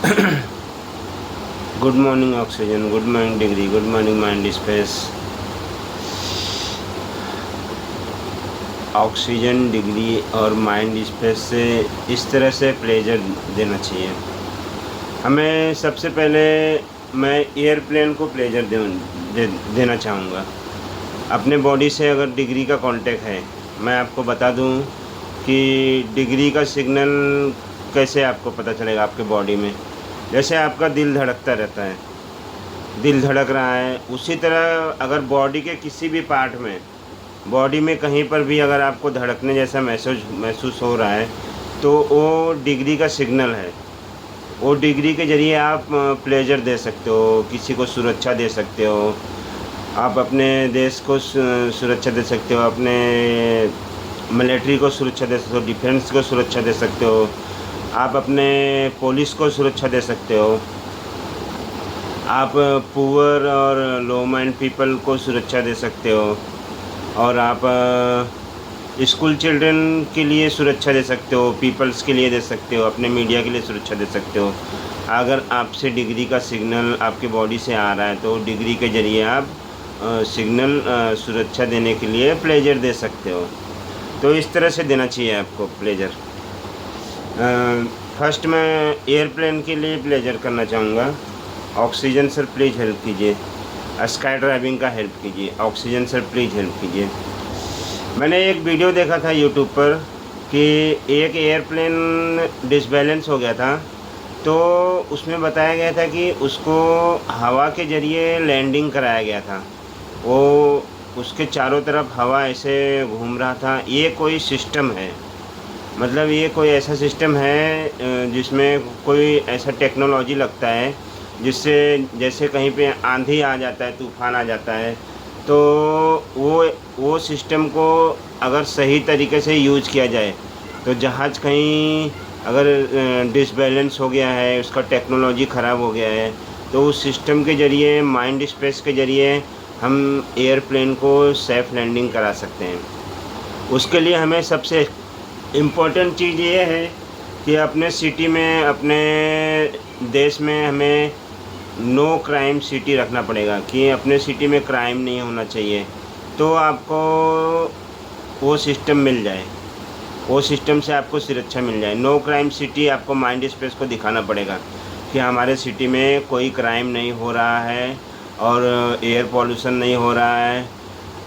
Good morning oxygen, good morning degree, good morning mind space. Oxygen, degree और mind space से इस तरह से प्लेजर देना चाहिए हमें। सबसे पहले मैं एयरप्लेन को प्लेजर देना चाहूँगा अपने बॉडी से। अगर डिग्री का कांटेक्ट है, मैं आपको बता दूं कि डिग्री का सिग्नल कैसे आपको पता चलेगा आपके बॉडी में। जैसे आपका दिल धड़कता रहता है, दिल धड़क रहा है, उसी तरह अगर बॉडी के किसी भी पार्ट में, बॉडी में कहीं पर भी अगर आपको धड़कने जैसा महसूस हो रहा है, तो वो डिग्री का सिग्नल है। वो डिग्री के ज़रिए आप प्लेजर दे सकते हो, किसी को सुरक्षा दे सकते हो, आप अपने देश को सुरक्षा दे सकते हो, अपने मिलिट्री को सुरक्षा दे सकते हो, डिफेंस को सुरक्षा दे सकते हो, आप अपने पुलिस को सुरक्षा दे सकते हो, आप पुअर और लो माइंड पीपल को सुरक्षा दे सकते हो, और आप स्कूल चिल्ड्रन के लिए सुरक्षा दे सकते हो, पीपल्स के लिए दे सकते हो, अपने मीडिया के लिए सुरक्षा दे सकते हो। अगर आपसे डिग्री का सिग्नल आपके बॉडी से आ रहा है, तो डिग्री के ज़रिए आप सिग्नल सुरक्षा देने के लिए प्लेजर दे सकते हो। तो इस तरह से देना चाहिए आपको प्लेजर। फर्स्ट मैं एयरप्लेन के लिए प्लेजर करना चाहूँगा। ऑक्सीजन सर प्लीज़ हेल्प कीजिए। स्काई ड्राइविंग का हेल्प कीजिए। ऑक्सीजन सर प्लीज़ हेल्प कीजिए। मैंने एक वीडियो देखा था यूट्यूब पर कि एक एयरप्लेन डिसबैलेंस हो गया था, तो उसमें बताया गया था कि उसको हवा के ज़रिए लैंडिंग कराया गया था। वो उसके चारों तरफ हवा ऐसे घूम रहा था। ये कोई सिस्टम है, मतलब ये कोई ऐसा सिस्टम है जिसमें कोई ऐसा टेक्नोलॉजी लगता है जिससे, जैसे कहीं पे आंधी आ जाता है, तूफ़ान आ जाता है, तो वो सिस्टम को अगर सही तरीके से यूज़ किया जाए, तो जहाज़ कहीं अगर डिसबैलेंस हो गया है, उसका टेक्नोलॉजी ख़राब हो गया है, तो उस सिस्टम के ज़रिए, माइंड स्पेस के ज़रिए हम एयरप्लेन को सेफ़ लैंडिंग करा सकते हैं। उसके लिए हमें सबसे इम्पोर्टेंट चीज़ ये है कि अपने सिटी में, अपने देश में हमें नो क्राइम सिटी रखना पड़ेगा कि अपने सिटी में क्राइम नहीं होना चाहिए। तो आपको वो सिस्टम मिल जाए, वो सिस्टम से आपको सुरक्षा मिल जाए। नो क्राइम सिटी आपको माइंड स्पेस को दिखाना पड़ेगा कि हमारे सिटी में कोई क्राइम नहीं हो रहा है और एयर पॉल्यूशन नहीं हो रहा है।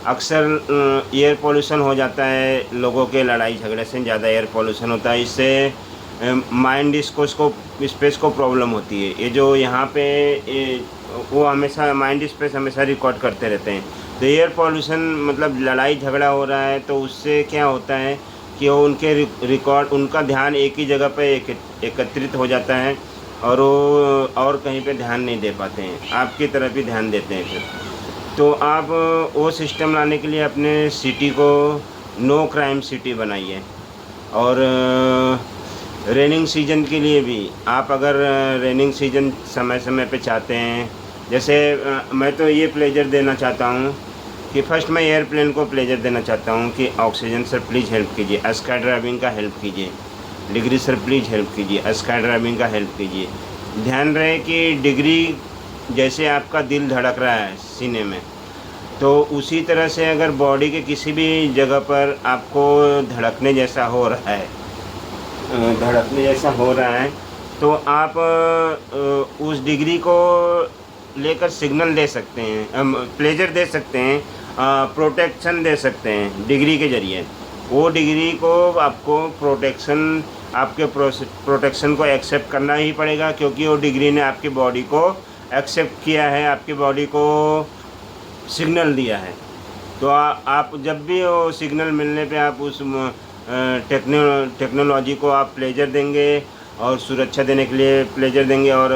अक्सर एयर पॉल्यूशन हो जाता है, लोगों के लड़ाई झगड़े से ज़्यादा एयर पॉल्यूशन होता है। इससे माइंड स्पेस को प्रॉब्लम होती है। ये जो यहाँ पे वो हमेशा माइंड स्पेस हमेशा रिकॉर्ड करते रहते हैं। तो एयर पॉल्यूशन मतलब लड़ाई झगड़ा हो रहा है, तो उससे क्या होता है कि वो उनके रिकॉर्ड, उनका ध्यान एक ही जगह पे एकत्रित हो जाता है और वो और कहीं पे ध्यान नहीं दे पाते हैं, आपकी तरफ ही ध्यान देते हैं फिर। तो आप वो सिस्टम लाने के लिए अपने सिटी को नो क्राइम सिटी बनाइए। और रेनिंग सीजन के लिए भी आप अगर रेनिंग सीजन समय समय पे चाहते हैं, जैसे मैं तो ये प्लेजर देना चाहता हूँ कि फर्स्ट मैं एयरप्लेन को प्लेजर देना चाहता हूँ कि ऑक्सीजन सर प्लीज़ हेल्प कीजिए। स्काई ड्राइविंग का हेल्प कीजिए। डिग्री सर प्लीज़ हेल्प कीजिए। स्काई ड्राइविंग का हेल्प कीजिए। ध्यान रहे कि डिग्री जैसे आपका दिल धड़क रहा है सीने में, तो उसी तरह से अगर बॉडी के किसी भी जगह पर आपको धड़कने जैसा हो रहा है, तो आप उस डिग्री को लेकर सिग्नल दे सकते हैं, प्लेजर दे सकते हैं, प्रोटेक्शन दे सकते हैं डिग्री के ज़रिए। वो डिग्री को आपको आपके प्रोटेक्शन को एक्सेप्ट करना ही पड़ेगा, क्योंकि वो डिग्री ने आपकी बॉडी को एक्सेप्ट किया है, आपकी बॉडी को सिग्नल दिया है। तो आप जब भी वो सिग्नल मिलने पे आप उस टेक्नोलॉजी को आप प्लेजर देंगे और सुरक्षा देने के लिए प्लेजर देंगे और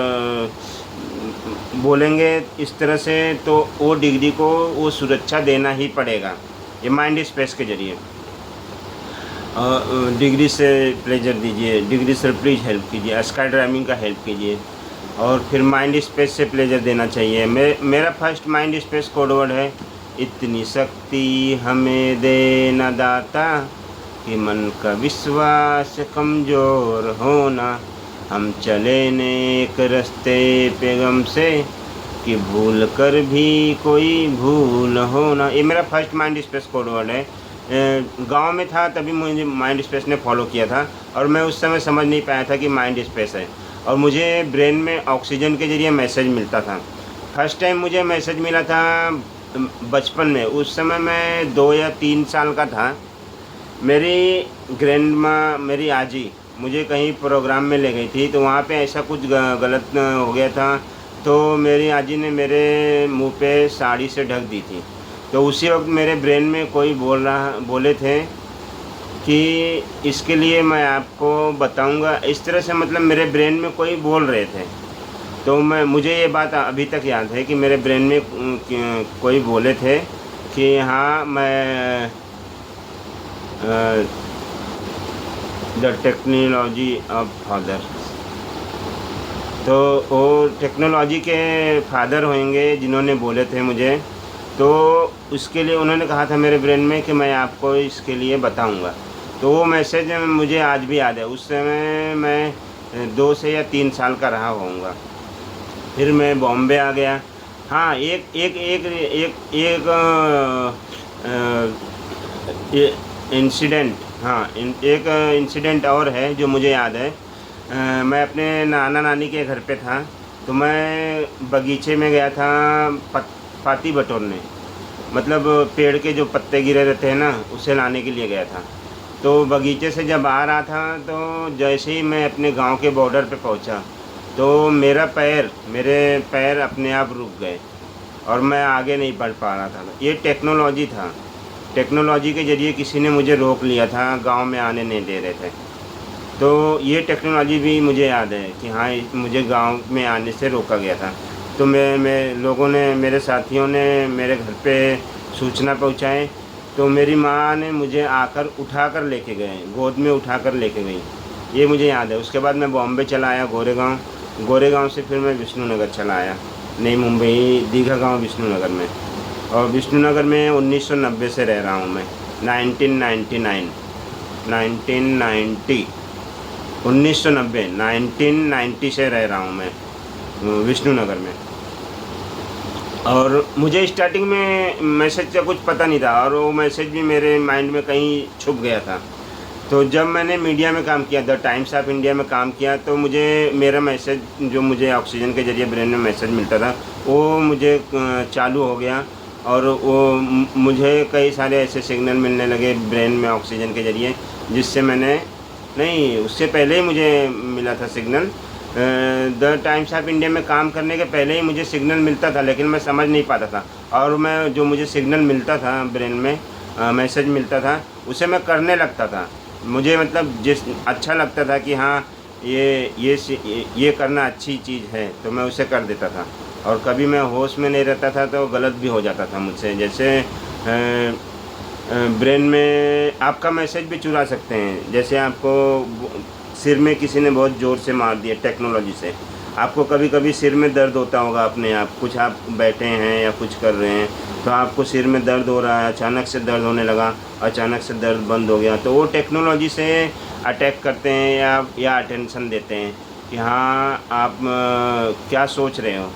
बोलेंगे इस तरह से, तो वो डिग्री को वो सुरक्षा देना ही पड़ेगा, ये माइंड स्पेस के ज़रिए। डिग्री से प्लेजर दीजिए। डिग्री सर प्लीज़ हेल्प कीजिए। स्काई ड्राइविंग का हेल्प कीजिए। और फिर माइंड स्पेस से प्लेजर देना चाहिए। मेरा first mind space code word है, इतनी शक्ति हमें देना दाता कि मन का विश्वास कमज़ोर होना, हम चले नेक रास्ते पे गम से कि भूल कर भी कोई भूल हो ना। ये मेरा first mind space code word है। गांव में था तभी मुझे माइंड स्पेस ने फॉलो किया था और मैं उस समय समझ नहीं पाया था कि माइंड स्पेस है। और मुझे ब्रेन में ऑक्सीजन के ज़रिए मैसेज मिलता था। फर्स्ट टाइम मुझे मैसेज मिला था बचपन में। उस समय मैं 2 या 3 साल का था। मेरी ग्रैंड माँ, मेरी आजी मुझे कहीं प्रोग्राम में ले गई थी, तो वहाँ पे ऐसा कुछ गलत हो गया था, तो मेरी आजी ने मेरे मुंह पे साड़ी से ढक दी थी। तो उसी वक्त मेरे ब्रेन में कोई बोले थे कि इसके लिए मैं आपको बताऊंगा, इस तरह से, मतलब मेरे ब्रेन में कोई बोल रहे थे। तो मुझे ये बात अभी तक याद है कि मेरे ब्रेन में कोई बोले थे कि हाँ, मैं द टेक्नोलॉजी ऑफ फादर। तो वो टेक्नोलॉजी के फादर होंगे जिन्होंने बोले थे मुझे। तो उसके लिए उन्होंने कहा था मेरे ब्रेन में कि मैं आपको इसके लिए बताऊंगा। तो वो मैसेज मुझे आज भी याद है। उस समय मैं 2 से या 3 साल का रहा होऊंगा। फिर मैं बॉम्बे आ गया। हाँ, एक एक एक एक एक इंसिडेंट, हाँ, एक इंसिडेंट और है जो मुझे याद है। मैं अपने नाना नानी के घर पे था, तो मैं बगीचे में गया था पाती बटोरने, मतलब पेड़ के जो पत्ते गिरे रहते हैं ना, उसे लाने के लिए गया था। तो बगीचे से जब आ रहा था, तो जैसे ही मैं अपने गांव के बॉर्डर पे पहुंचा, तो मेरे पैर अपने आप रुक गए और मैं आगे नहीं बढ़ पा रहा था। ये टेक्नोलॉजी था। टेक्नोलॉजी के ज़रिए किसी ने मुझे रोक लिया था, गांव में आने नहीं दे रहे थे। तो ये टेक्नोलॉजी भी मुझे याद है कि हाँ, मुझे गांव में आने से रोका गया था। तो लोगों ने, मेरे साथियों ने मेरे घर पे सूचना पहुंचाए। तो मेरी माँ ने मुझे आकर उठाकर लेके गए, गोद में उठाकर लेके गई। ये मुझे याद है। उसके बाद मैं बॉम्बे चला आया, गोरेगांव से फिर मैं विष्णुनगर चला आया, नई मुंबई, दीघा गांव विष्णुनगर में। और विष्णुनगर में 1990 से रह रहा हूँ मैं। 1990 से रह रहा हूँ मैं विष्णुनगर में। और मुझे स्टार्टिंग में मैसेज का कुछ पता नहीं था और वो मैसेज भी मेरे माइंड में कहीं छुप गया था। तो जब मैंने मीडिया में काम किया, द टाइम्स ऑफ इंडिया में काम किया, तो मुझे मेरा मैसेज, जो मुझे ऑक्सीजन के ज़रिए ब्रेन में मैसेज मिलता था, वो मुझे चालू हो गया। और वो मुझे कई सारे ऐसे सिग्नल मिलने लगे ब्रेन में ऑक्सीजन के ज़रिए, जिससे उससे पहले ही मुझे मिला था signal. The times of India में काम करने के पहले ही मुझे सिग्नल मिलता था, लेकिन मैं समझ नहीं पाता था। और मैं, जो मुझे सिग्नल मिलता था ब्रेन में, मैसेज मिलता था, उसे मैं करने लगता था। मुझे मतलब अच्छा लगता था कि हाँ, ये करना अच्छी चीज़ है, तो मैं उसे कर देता था। और कभी मैं होश में नहीं रहता था तो गलत भी हो जाता था मुझसे। जैसे ब्रेन में आपका मैसेज भी चुरा सकते हैं। जैसे आपको सिर में किसी ने बहुत ज़ोर से मार दिया टेक्नोलॉजी से, आपको कभी कभी सिर में दर्द होता होगा अपने आप, कुछ आप बैठे हैं या कुछ कर रहे हैं, तो आपको सिर में दर्द हो रहा है, अचानक से दर्द होने लगा, अचानक से दर्द बंद हो गया, तो वो टेक्नोलॉजी से अटैक करते हैं या अटेंशन देते हैं कि हाँ, आप क्या सोच रहे हो,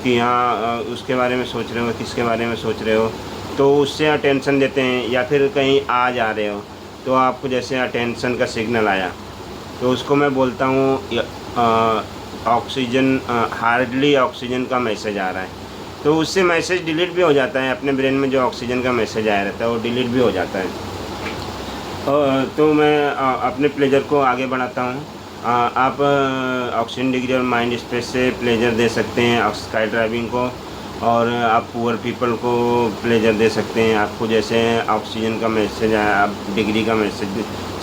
कि हाँ, उसके बारे में सोच रहे हो, किसके बारे में सोच रहे हो, तो उससे अटेंशन देते हैं। या फिर कहीं आ जा रहे हो, तो आपको जैसे अटेंशन का सिग्नल आया, तो उसको मैं बोलता हूँ ऑक्सीजन, हार्डली ऑक्सीजन का मैसेज आ रहा है। तो उससे मैसेज डिलीट भी हो जाता है। अपने ब्रेन में जो ऑक्सीजन का मैसेज आया रहता है वो डिलीट भी हो जाता है। तो मैं अपने प्लेजर को आगे बढ़ाता हूँ। आप ऑक्सीजन डिग्री और माइंड स्पेस से प्लेजर दे सकते हैं स्काई ड्राइविंग को, और आप पुअर पीपल को प्लेजर दे सकते हैं। आपको जैसे ऑक्सीजन का मैसेज आया, आप डिग्री का मैसेज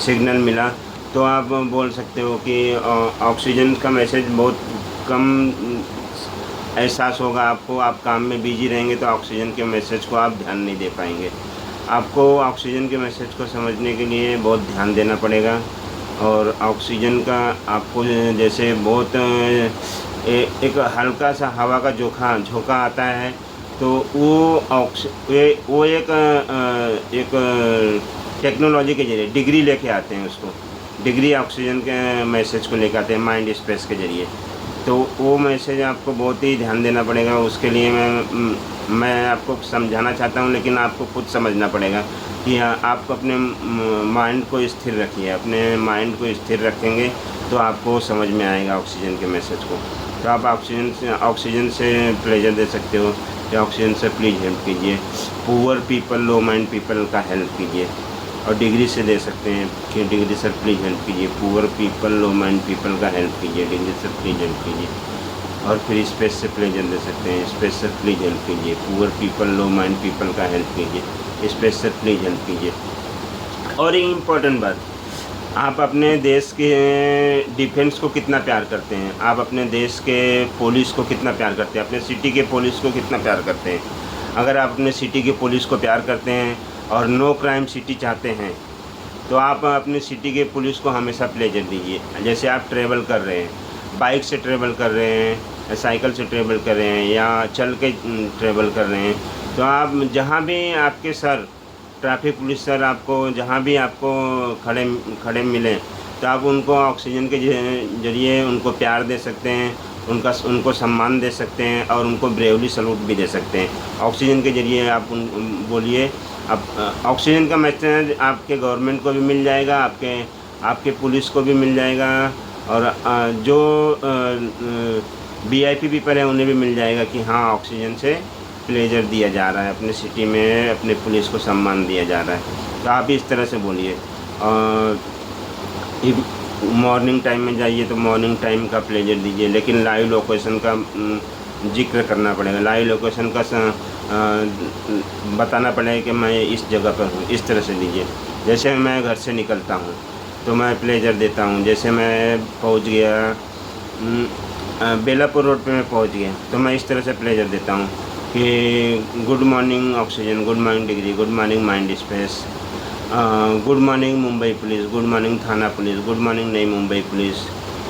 सिग्नल मिला, तो आप बोल सकते हो कि ऑक्सीजन का मैसेज बहुत कम एहसास होगा आपको, आप काम में बिजी रहेंगे, तो ऑक्सीजन के मैसेज को आप ध्यान नहीं दे पाएंगे। आपको ऑक्सीजन के मैसेज को समझने के लिए बहुत ध्यान देना पड़ेगा। और ऑक्सीजन का आपको जैसे बहुत एक हल्का सा हवा का झोंका आता है, तो वो एक टेक्नोलॉजी के जरिए डिग्री लेके आते हैं उसको, डिग्री ऑक्सीजन के मैसेज को लेकर आते हैं माइंड स्पेस के ज़रिए। तो वो मैसेज आपको बहुत ही ध्यान देना पड़ेगा। उसके लिए मैं आपको समझाना चाहता हूँ, लेकिन आपको खुद समझना पड़ेगा कि आप अपने माइंड को स्थिर रखिए। अपने माइंड को स्थिर रखेंगे तो आपको समझ में आएगा ऑक्सीजन के मैसेज को। तो आप ऑक्सीजन से प्लेजर दे सकते हो या ऑक्सीजन से प्लीज़ हेल्प कीजिए। पुअर पीपल, लो माइंड पीपल का हेल्प कीजिए। और डिग्री से दे सकते हैं कि डिग्री सर प्लीज़ हेल्प कीजिए। पुअर पीपल, लो माइंड पीपल का हेल्प कीजिए, डिग्री सर प्लीज़ हेल्प कीजिए। और फिर स्पेस से प्लेजर दे सकते हैं, स्पेस से प्लीज़ हेल्प कीजिए। पुअर पीपल, लो माइंड पीपल का हेल्प कीजिए, स्पेस से प्लीज़ हेल्प कीजिए। और एक इम्पॉर्टेंट बात, आप अपने देश के डिफेंस को कितना प्यार करते हैं, आप अपने देश के पुलिस को कितना प्यार करते हैं, अपने सिटी के पुलिस को कितना प्यार करते हैं। अगर आप अपने सिटी के पुलिस को प्यार करते हैं और नो क्राइम सिटी चाहते हैं, तो आप अपनी सिटी के पुलिस को हमेशा प्लेजर दीजिए। जैसे आप ट्रैवल कर रहे हैं, बाइक से ट्रैवल कर रहे हैं, साइकिल से ट्रैवल कर रहे हैं या चल के ट्रैवल कर रहे हैं, तो आप जहाँ भी आपके सर ट्रैफिक पुलिस सर आपको जहाँ भी आपको खड़े मिलें, तो आप उनको ऑक्सीजन के ज़रिए उनको प्यार दे सकते हैं, उनको सम्मान दे सकते हैं और उनको ब्रेवली सलूट भी दे सकते हैं। ऑक्सीजन के ज़रिए आप बोलिए। अब ऑक्सीजन का मैसेज आपके गवर्नमेंट को भी मिल जाएगा, आपके पुलिस को भी मिल जाएगा, और जो VIP पीपल है उन्हें भी मिल जाएगा कि हाँ, ऑक्सीजन से प्लेजर दिया जा रहा है, अपने सिटी में अपने पुलिस को सम्मान दिया जा रहा है। तो आप इस तरह से बोलिए। और मॉर्निंग टाइम में जाइए तो मॉर्निंग टाइम का प्लेजर दीजिए, लेकिन लाइव लोकेशन का जिक्र करना पड़ेगा। लाइव लोकेशन का बताना पड़ेगा कि मैं इस जगह पर हूँ, इस तरह से दीजिए। जैसे मैं घर से निकलता हूँ तो मैं प्लेजर देता हूँ। जैसे मैं पहुँच गया बेलापुर रोड पे मैं पहुँच गया तो मैं इस तरह से प्लेजर देता हूँ कि good morning oxygen, good morning degree, good morning mind space, good morning Mumbai police, good morning Thane police, good morning Navi Mumbai police,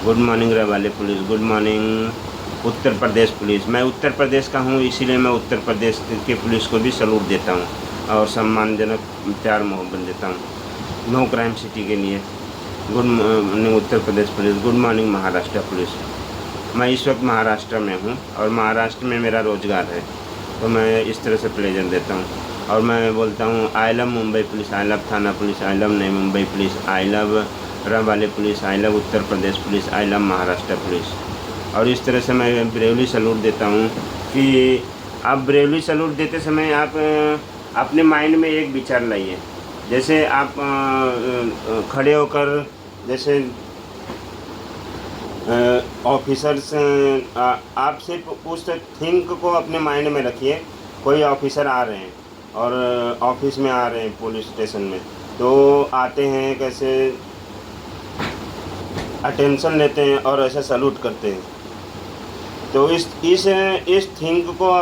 good morning रवाले police, good morning Uttar Pradesh police. मैं उत्तर प्रदेश का हूँ, इसीलिए मैं उत्तर प्रदेश के पुलिस को भी सलूट देता हूँ और सम्मानजनक प्यार मोहब्बत देता हूँ। नो क्राइम सिटी के लिए good morning Uttar Pradesh police, good morning Maharashtra police. मैं इस वक्त महाराष्ट्र में हूँ और महाराष्ट्र में मेरा रोज़गार है, तो मैं इस तरह से प्लेजर देता हूँ। और मैं बोलता हूँ I love Mumbai police, I love Thane police, I love Navi Mumbai police, I love रवाले police, I love Uttar Pradesh police, I love Maharashtra police. और इस तरह से मैं ब्रेवली सलूट देता हूँ कि आप ब्रेवली सलूट देते समय आप अपने माइंड में एक विचार लाइए। जैसे आप खड़े होकर, जैसे ऑफिसर्स, आप सिर्फ उस थिंक को अपने माइंड में रखिए। कोई ऑफिसर आ रहे हैं और ऑफिस में आ रहे हैं पुलिस स्टेशन में, तो आते हैं कैसे अटेंशन लेते हैं और ऐसा सलूट करते हैं। तो इस थिंक को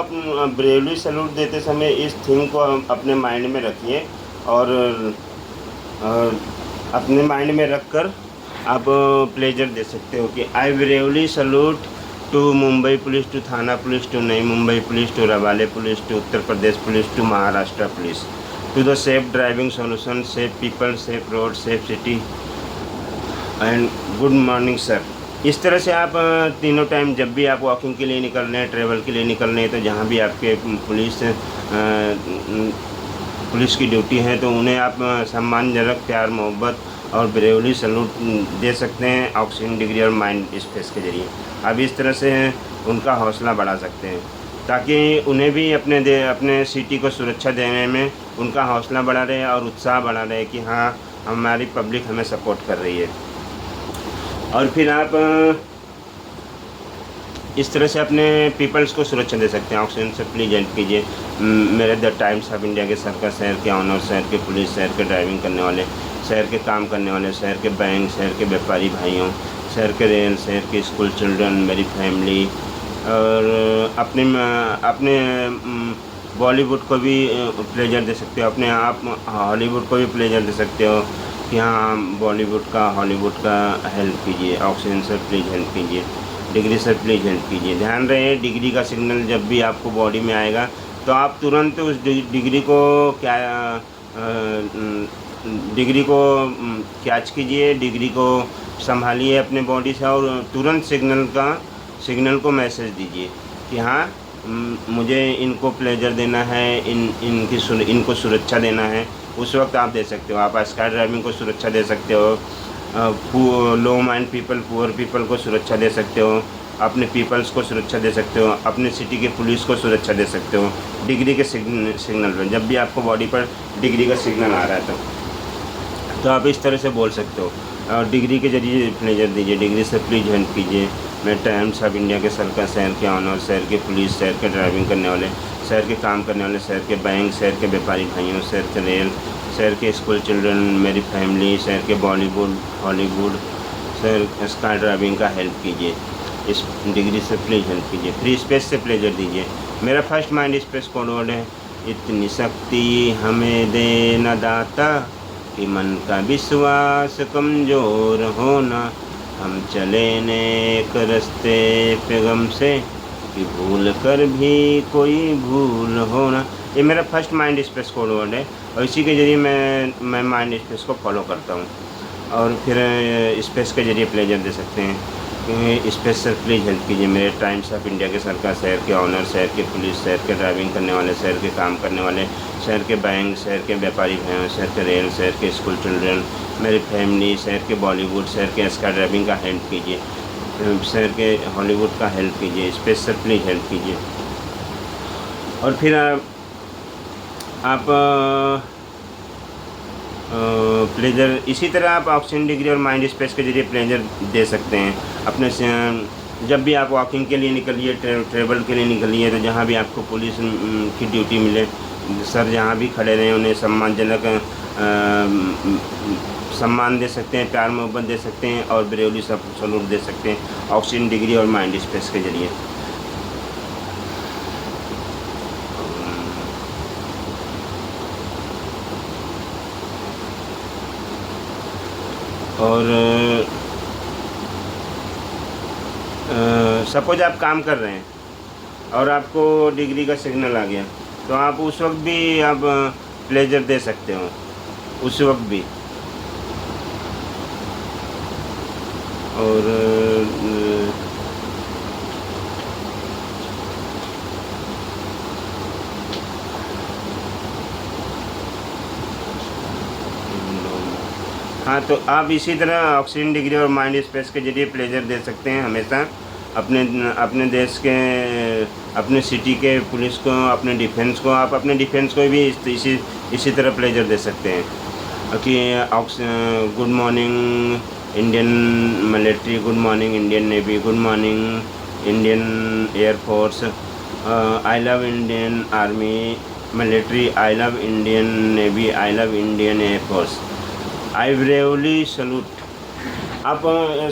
ब्रेवली सलूट देते समय इस थिंक को अपने माइंड में रखिए और अपने माइंड में रखकर आप प्लेजर दे सकते हो कि I bravely salute to Mumbai police, to Thane police, to Navi Mumbai police, to रवाले police, to Uttar Pradesh police, to Maharashtra police, to the safe driving solution, safe people, safe road, safe city and good morning sir. इस तरह से आप तीनों time जब भी आप walking के लिए निकल रहे हैं, ट्रैवल के लिए निकल रहे हैं, तो जहाँ भी आपके पुलिस की ड्यूटी है तो उन्हें आप सम्मानजनक प्यार मोहब्बत और ब्रेवली सलूट दे सकते हैं ऑक्सीजन डिग्री और माइंड स्पेस के ज़रिए। आप इस तरह से उनका हौसला बढ़ा सकते हैं ताकि उन्हें भी अपने सिटी को सुरक्षा देने में उनका हौसला बढ़ा रहे और उत्साह बढ़ा रहे कि हाँ, हमारी पब्लिक हमें सपोर्ट कर रही है। और फिर आप इस तरह से अपने पीपल्स को सुरक्षा दे सकते हैं। ऑक्सीजन से प्लीज़ हेल्प कीजिए। मेरे द टाइम्स ऑफ इंडिया के सरकार, शहर के ऑनर, शहर के पुलिस, शहर के ड्राइविंग करने वाले, शहर के काम करने वाले, शहर के बैंक, शहर के व्यापारी भाइयों, शहर के रेल, शहर के स्कूल चिल्ड्रन, मेरी फैमिली, और अपने बॉलीवुड को भी प्लेजर दे सकते हो, अपने आप हॉलीवुड को भी प्लेजर दे सकते हो कि हाँ, बॉलीवुड का, हॉलीवुड का हेल्प कीजिए। ऑक्सीजन से प्लीज़ हेल्प कीजिए। डिग्री से प्लीज़ हेल्प कीजिए। ध्यान रहे, डिग्री का सिग्नल जब भी आपको बॉडी में आएगा तो आप तुरंत उस डिग्री को क्या डिग्री को कैच कीजिए, डिग्री को संभालिए अपने बॉडी से और तुरंत सिग्नल को मैसेज दीजिए कि हाँ मुझे इनको प्लेजर देना है, इनको सुरक्षा देना है। उस वक्त आप दे सकते हो। आप स्काई ड्राइविंग को सुरक्षा दे सकते हो, लो माइंड पीपल, पुअर पीपल को सुरक्षा दे सकते हो, अपने पीपल्स को सुरक्षा दे सकते हो, अपने सिटी के पुलिस को सुरक्षा दे सकते हो डिग्री के सिग्नल पर। जब भी आपको बॉडी पर डिग्री का सिग्नल आ रहा है तो आप इस तरह से बोल सकते हो और डिग्री के जरिए प्लेजर दीजिए। डिग्री से प्लीज़ हेल्प कीजिए। मैं टाइम्स ऑफ इंडिया के शहर के ऑनर, शहर के पुलिस, शहर के ड्राइविंग करने वाले, शहर के काम करने वाले, शहर के बैंक, शहर के व्यापारी भाइयों, शहर के रेल, शहर के स्कूल चिल्ड्रन, मेरी फैमिली, शहर के बॉलीवुड, हॉलीवुड, शहर स्काई ड्राइविंग का हेल्प कीजिए। इस डिग्री से प्लीज़ हेल्प कीजिए। फ्री स्पेस से प्लेजर दीजिए। मेरा first mind space code word है, इतनी शक्ति हमें देना दाता कि मन का विश्वास कमज़ोर होना, हम चले नेक रास्ते पे गम से कि भूल कर भी कोई भूल होना। ये मेरा first mind space code word है और इसी के ज़रिए मैं माइंड स्पेस को फॉलो करता हूँ। और फिर स्पेस के ज़रिए प्लेजर दे सकते हैं। स्पेस से प्लीज़ हेल्प कीजिए। मेरे टाइम्स ऑफ इंडिया के सरकार, शहर के ऑनर, शहर के पुलिस, शहर के ड्राइविंग करने वाले, शहर के काम करने वाले, शहर के बैंक, शहर के व्यापारी भाइयों, शहर के रेल, शहर के स्कूल चिल्ड्रन, मेरी फैमिली, शहर के बॉलीवुड, शहर के स्काई ड्राइविंग का हेल्प कीजिए, शहर के हॉलीवुड का हेल्प कीजिए। स्पेस से प्लीज़ हेल्प कीजिए। और फिर आप प्लेजर इसी तरह आप ऑक्सीजन डिग्री और माइंड स्पेस के जरिए प्लेजर दे सकते हैं अपने से। जब भी आप वॉकिंग के लिए निकलिए, ट्रेवल के लिए निकलिए, तो जहाँ भी आपको पुलिस की ड्यूटी मिले, सर जहाँ भी खड़े रहें उन्हें सम्मानजनक सम्मान दे सकते हैं, प्यार मोहब्बत दे सकते हैं और ब्रेवली सलूट दे सकते हैं ऑक्सीजन डिग्री और माइंड स्पेस के जरिए। और सपोज आप काम कर रहे हैं और आपको डिग्री का सिग्नल आ गया, तो आप उस वक्त भी आप प्लेजर दे सकते हो, उस वक्त भी। और हाँ, तो आप इसी तरह ऑक्सीजन डिग्री और माइंड स्पेस के जरिए प्लेजर दे सकते हैं हमेशा अपने देश के, अपने सिटी के पुलिस को, अपने डिफेंस को। आप अपने डिफेंस को भी इसी तरह प्लेजर दे सकते हैं कि good morning Indian military, good morning Indian navy, good morning Indian air force, I love Indian army military, I love Indian navy, I love Indian air force, I bravely salute. आप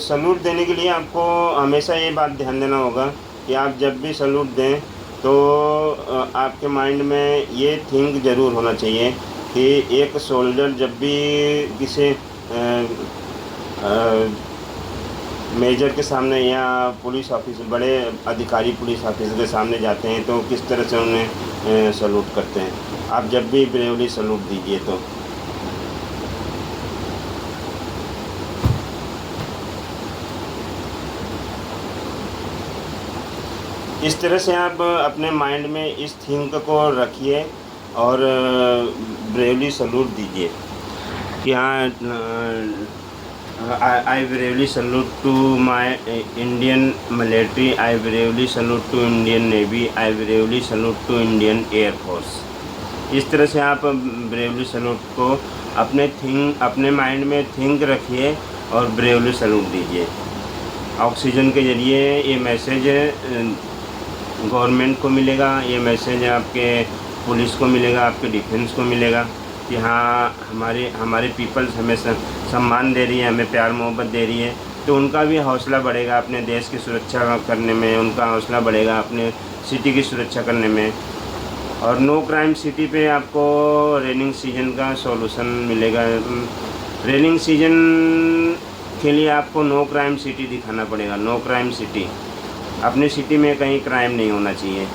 सलूट देने के लिए आपको हमेशा ये बात ध्यान देना होगा कि आप जब भी सलूट दें तो आपके माइंड में ये थिंक ज़रूर होना चाहिए कि एक सोल्जर जब भी किसी मेजर के सामने या पुलिस ऑफिसर, बड़े अधिकारी पुलिस ऑफिसर के सामने जाते हैं तो किस तरह से उन्हें सलूट करते हैं। आप जब भी ब्रेवली सलूट दीजिए तो इस तरह से आप अपने माइंड में इस थिंक को रखिए और ब्रेवली सलूट दीजिए कि हाँ, I bravely salute to my Indian military, I bravely salute to Indian navy, I bravely salute to Indian air force. इस तरह से आप ब्रेवली सलूट को अपने माइंड में थिंक रखिए और ब्रेवली सलूट दीजिए। ऑक्सीजन के ज़रिए ये मैसेज गवर्नमेंट को मिलेगा, ये मैसेज आपके पुलिस को मिलेगा, आपके डिफेंस को मिलेगा कि हाँ, हमारे पीपल्स हमें सम्मान दे रही है, हमें प्यार मोहब्बत दे रही है। तो उनका भी हौसला बढ़ेगा अपने देश की सुरक्षा करने में, उनका हौसला बढ़ेगा अपने सिटी की सुरक्षा करने में। और नो क्राइम सिटी पे आपको रेनिंग सीजन का सॉल्यूशन मिलेगा। रेनिंग सीजन के लिए आपको नो क्राइम सिटी दिखाना पड़ेगा। नो क्राइम सिटी, अपनी सिटी में कहीं क्राइम नहीं होना चाहिए।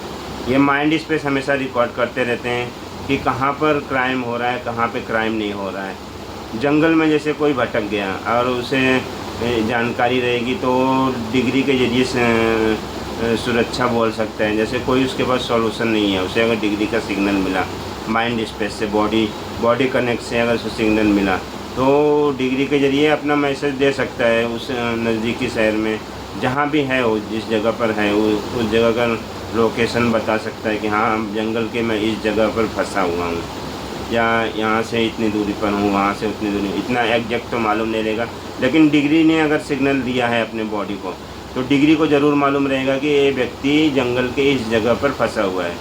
ये माइंड स्पेस हमेशा रिकॉर्ड करते रहते हैं कि कहाँ पर क्राइम हो रहा है, कहाँ पे क्राइम नहीं हो रहा है। जंगल में जैसे कोई भटक गया और उसे जानकारी रहेगी तो डिग्री के ज़रिए से सुरक्षा बोल सकता है। जैसे कोई उसके पास सॉल्यूशन नहीं है, उसे अगर डिग्री का सिग्नल मिला माइंड स्पेस से, बॉडी कनेक्ट से अगर उसे सिग्नल मिला तो डिग्री के ज़रिए अपना मैसेज दे सकता है उस नज़दीकी शहर में जहाँ भी है वो, जिस जगह पर है वो, उस जगह का लोकेशन बता सकता है कि हाँ जंगल के मैं इस जगह पर फंसा हुआ हूँ, या यहाँ से इतनी दूरी पर हूँ, वहाँ से उतनी दूरी। इतना एग्जैक्ट तो मालूम नहीं रहेगा, लेकिन डिग्री ने अगर सिग्नल दिया है अपने बॉडी को तो डिग्री को ज़रूर मालूम रहेगा कि ये व्यक्ति जंगल के इस जगह पर फंसा हुआ है।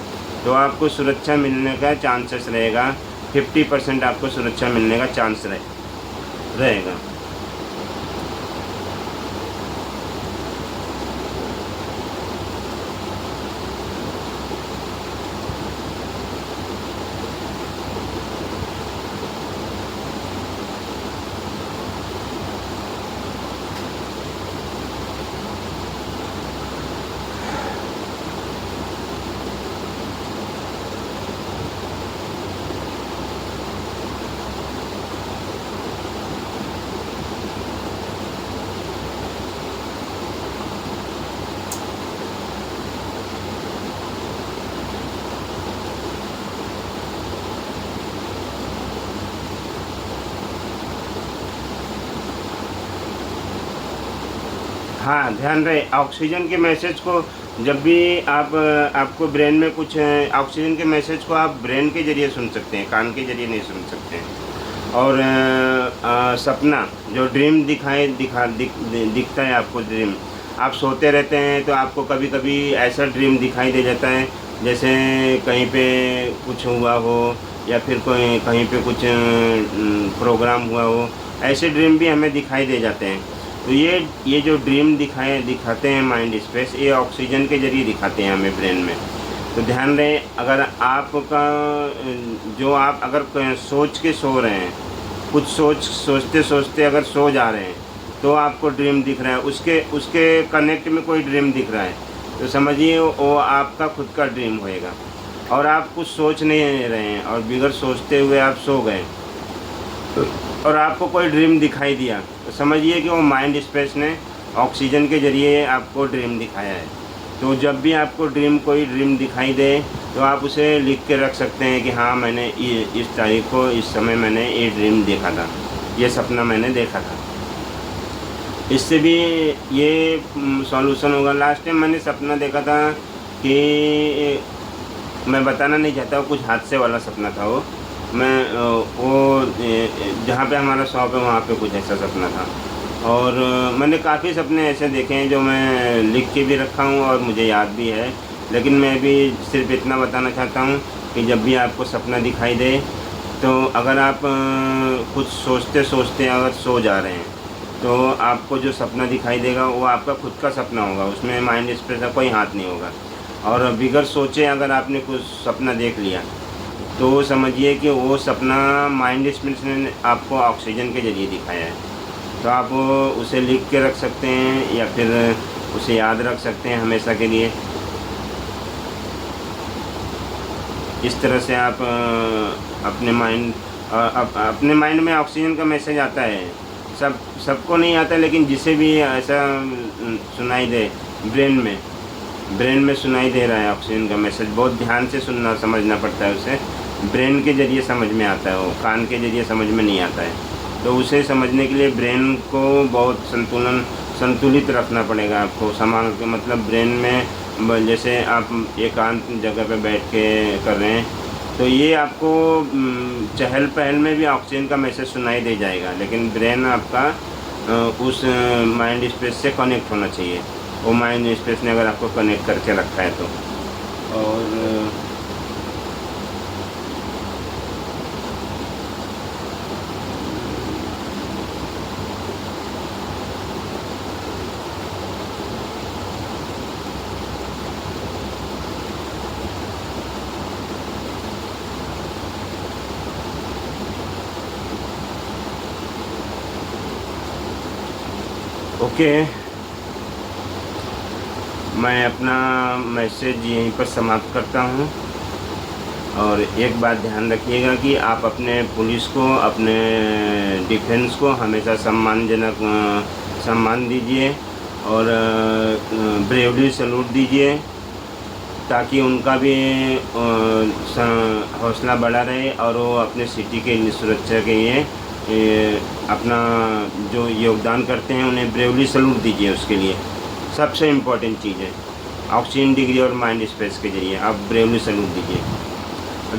तो आपको सुरक्षा मिलने का चांसेस रहेगा, 50% आपको सुरक्षा मिलने का चांस रहेगा। हाँ, ध्यान रहे ऑक्सीजन के मैसेज को जब भी आप आपको ब्रेन में कुछ ऑक्सीजन के मैसेज को आप ब्रेन के ज़रिए सुन सकते हैं, कान के ज़रिए नहीं सुन सकते हैं। और सपना जो ड्रीम दिखता है आपको, ड्रीम आप सोते रहते हैं तो आपको कभी कभी ऐसा ड्रीम दिखाई दे जाता है जैसे कहीं पे कुछ हुआ हो या फिर कोई कहीं पे कुछ प्रोग्राम हुआ हो, ऐसे ड्रीम भी हमें दिखाई दे जाते हैं। तो ये जो ड्रीम दिखाते हैं माइंड स्पेस, ये ऑक्सीजन के ज़रिए दिखाते हैं हमें ब्रेन में। तो ध्यान रहे अगर आपका जो आप अगर सोच के सो रहे हैं, कुछ सोचते सोचते अगर सो जा रहे हैं तो आपको ड्रीम दिख रहा है, उसके कनेक्ट में कोई ड्रीम दिख रहा है तो समझिए वो आपका खुद का ड्रीम होएगा। और आप कुछ सोच नहीं रहे हैं और बिगड़ सोचते हुए आप सो गए और आपको कोई ड्रीम दिखाई दिया तो समझिए कि वो माइंड स्पेस ने ऑक्सीजन के ज़रिए आपको ड्रीम दिखाया है। तो जब भी आपको कोई ड्रीम दिखाई दे तो आप उसे लिख के रख सकते हैं कि हाँ मैंने इस तारीख को इस समय मैंने ये ड्रीम देखा था, ये सपना मैंने देखा था। इससे भी ये सॉल्यूशन होगा। लास्ट टाइम मैंने सपना देखा था कि मैं बताना नहीं चाहता, कुछ हादसे वाला सपना था वो। मैं वो जहाँ पे हमारा शॉप है वहाँ पे कुछ ऐसा सपना था। और मैंने काफ़ी सपने ऐसे देखे हैं जो मैं लिख के भी रखा हूँ और मुझे याद भी है। लेकिन मैं भी सिर्फ इतना बताना चाहता हूँ कि जब भी आपको सपना दिखाई दे तो अगर आप कुछ सोचते सोचते अगर सो जा रहे हैं तो आपको जो सपना दिखाई देगा वो आपका खुद का सपना होगा, उसमें माइंड स्पेस का कोई हाथ नहीं होगा। और बिगर सोचे अगर आपने कुछ सपना देख लिया तो समझिए कि वो सपना माइंड स्पेस ने आपको ऑक्सीजन के ज़रिए दिखाया है। तो आप उसे लिख के रख सकते हैं या फिर उसे याद रख सकते हैं हमेशा के लिए। इस तरह से आप अपने माइंड में ऑक्सीजन का मैसेज आता है। सबको नहीं आता, लेकिन जिसे भी ऐसा सुनाई दे ब्रेन में सुनाई दे रहा है ऑक्सीजन का मैसेज, बहुत ध्यान से सुनना समझना पड़ता है। उसे ब्रेन के ज़रिए समझ में आता है, वो कान के ज़रिए समझ में नहीं आता है। तो उसे समझने के लिए ब्रेन को बहुत संतुलित रखना पड़ेगा आपको, संभाल के। मतलब ब्रेन में जैसे आप एकांत जगह पे बैठ के कर रहे हैं तो ये आपको चहल पहल में भी ऑक्सीजन का मैसेज सुनाई दे जाएगा, लेकिन ब्रेन आपका उस माइंड स्पेस से कनेक्ट होना चाहिए। वो माइंड स्पेस ने अगर आपको कनेक्ट करके रखा है तो। और ओके, मैं अपना मैसेज यहीं पर समाप्त करता हूँ। और एक बात ध्यान रखिएगा कि आप अपने पुलिस को, अपने डिफेंस को हमेशा सम्मानजनक सम्मान दीजिए और ब्रेवली सैल्यूट दीजिए, ताकि उनका भी हौसला बढ़ा रहे और वो अपने सिटी के सुरक्षा के लिए अपना जो योगदान करते हैं उन्हें ब्रेवली सैल्यूट दीजिए। उसके लिए सबसे इम्पोर्टेंट चीज़ है ऑक्सीजन डिग्री और माइंड स्पेस के ज़रिए आप ब्रेवली सैल्यूट दीजिए।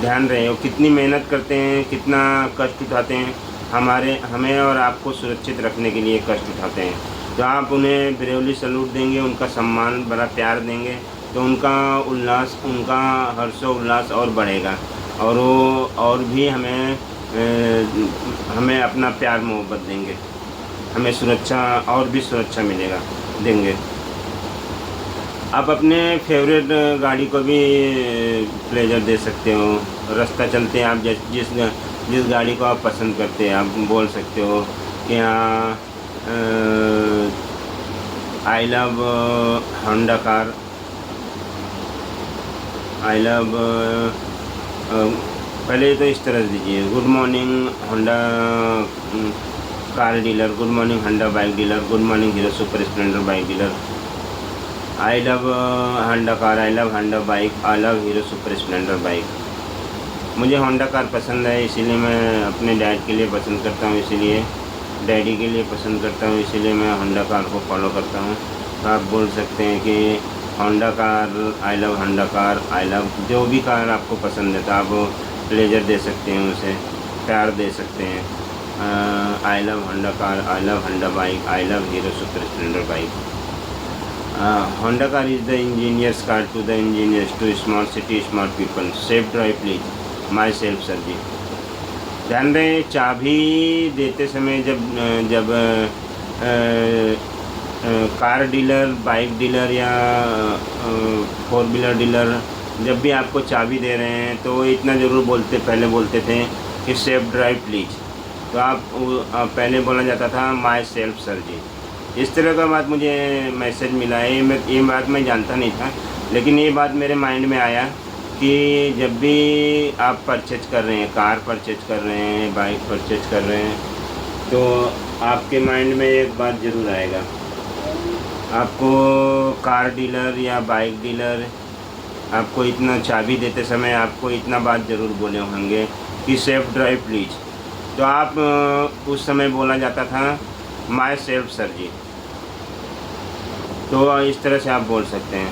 ध्यान रहे वो कितनी मेहनत करते हैं, कितना कष्ट उठाते हैं, हमें और आपको सुरक्षित रखने के लिए कष्ट उठाते हैं। तो आप उन्हें ब्रेवली सैल्यूट देंगे, उनका सम्मान, बड़ा प्यार देंगे, तो उनका उल्लास, उनका हर्षोल्लास और बढ़ेगा और वो और भी हमें अपना प्यार मोहब्बत देंगे, हमें सुरक्षा और भी सुरक्षा देंगे। आप अपने फेवरेट गाड़ी को भी प्लेजर दे सकते हो। रास्ता चलते आप जिस गाड़ी को आप पसंद करते हैं आप बोल सकते हो कि हाँ I love Honda car, I love पहले तो इस तरह से दीजिए, good morning Honda car dealer, good morning Honda bike dealer, good morning hero Super Splendor bike dealer, I love Honda car, I love Honda bike, I love hero Super Splendor bike. मुझे Honda car पसंद है, इसीलिए मैं अपने dad के लिए पसंद करता हूँ, इसीलिए डैडी के लिए पसंद करता हूँ, इसीलिए मैं होंडा कार को फॉलो करता हूँ। तो आप बोल सकते हैं कि Honda car, I love Honda car, I love जो भी कार आपको पसंद है तो आप प्लेजर दे सकते हैं, उसे प्यार दे सकते हैं। I love Honda car, I love Honda bike, I love hero Super Splendor bike. Honda car is the engineer's car to the engineers, to smart city, smart people. Safe drive please. Myself sir जी। ध्यान रहे चाबी देते समय जब car dealer, bike dealer या 4 wheeler dealer जब भी आपको चाबी दे रहे हैं तो इतना ज़रूर पहले बोलते थे कि सेफ ड्राइव प्लीज़। तो आप पहले बोला जाता था माई सेल्फ सर जी। इस तरह का बात मुझे मैसेज मिला है, ये बात मैं जानता नहीं था, लेकिन ये बात मेरे माइंड में आया कि जब भी आप परचेज कर रहे हैं, कार परचेज कर रहे हैं, बाइक परचेज कर रहे हैं, तो आपके माइंड में एक बात ज़रूर आएगा। आपको कार डीलर या बाइक डीलर आपको इतना चाबी देते समय आपको इतना बात ज़रूर बोले होंगे कि सेफ ड्राइव प्लीज़। तो आप उस समय बोला जाता था माई सेल्फ सर जी। तो इस तरह से आप बोल सकते हैं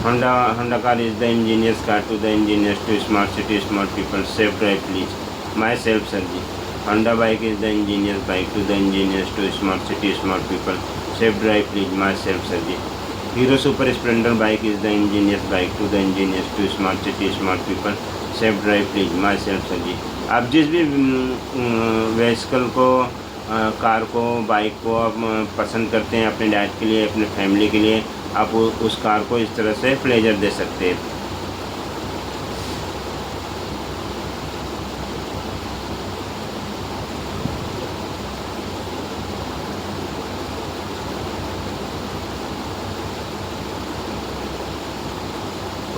Honda car is the engineers car to the engineers, to smart city smart people, safe drive please myself sir ji. Honda bike is the engineers bike to the engineers, to smart city smart people, safe drive please myself sir ji. Hero Super Splendor bike is the engineers bike to the engineers, to smart city smart people, safe drive please myself sir ji. आप जिस भी vehicle को, car को, bike को आप पसंद करते हैं अपने डैड के लिए, अपने फैमिली के लिए, आप उस कार को इस तरह से प्लेजर दे सकते हैं।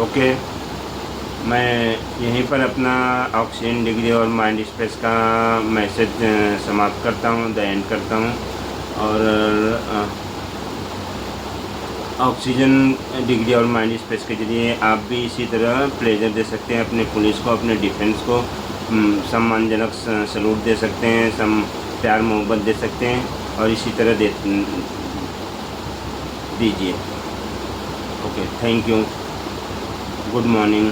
ओके, मैं यहीं पर अपना ऑक्सीजन डिग्री और माइंड स्पेस का मैसेज समाप्त करता हूँ, द एंड करता हूँ। और ऑक्सीजन डिग्री और माइंड स्पेस के ज़रिए आप भी इसी तरह प्लेजर दे सकते हैं अपने पुलिस को, अपने डिफेंस को, सम्मानजनक सैल्यूट दे सकते हैं, प्यार मोहब्बत दे सकते हैं और इसी तरह दीजिए। Okay, thank you, good morning.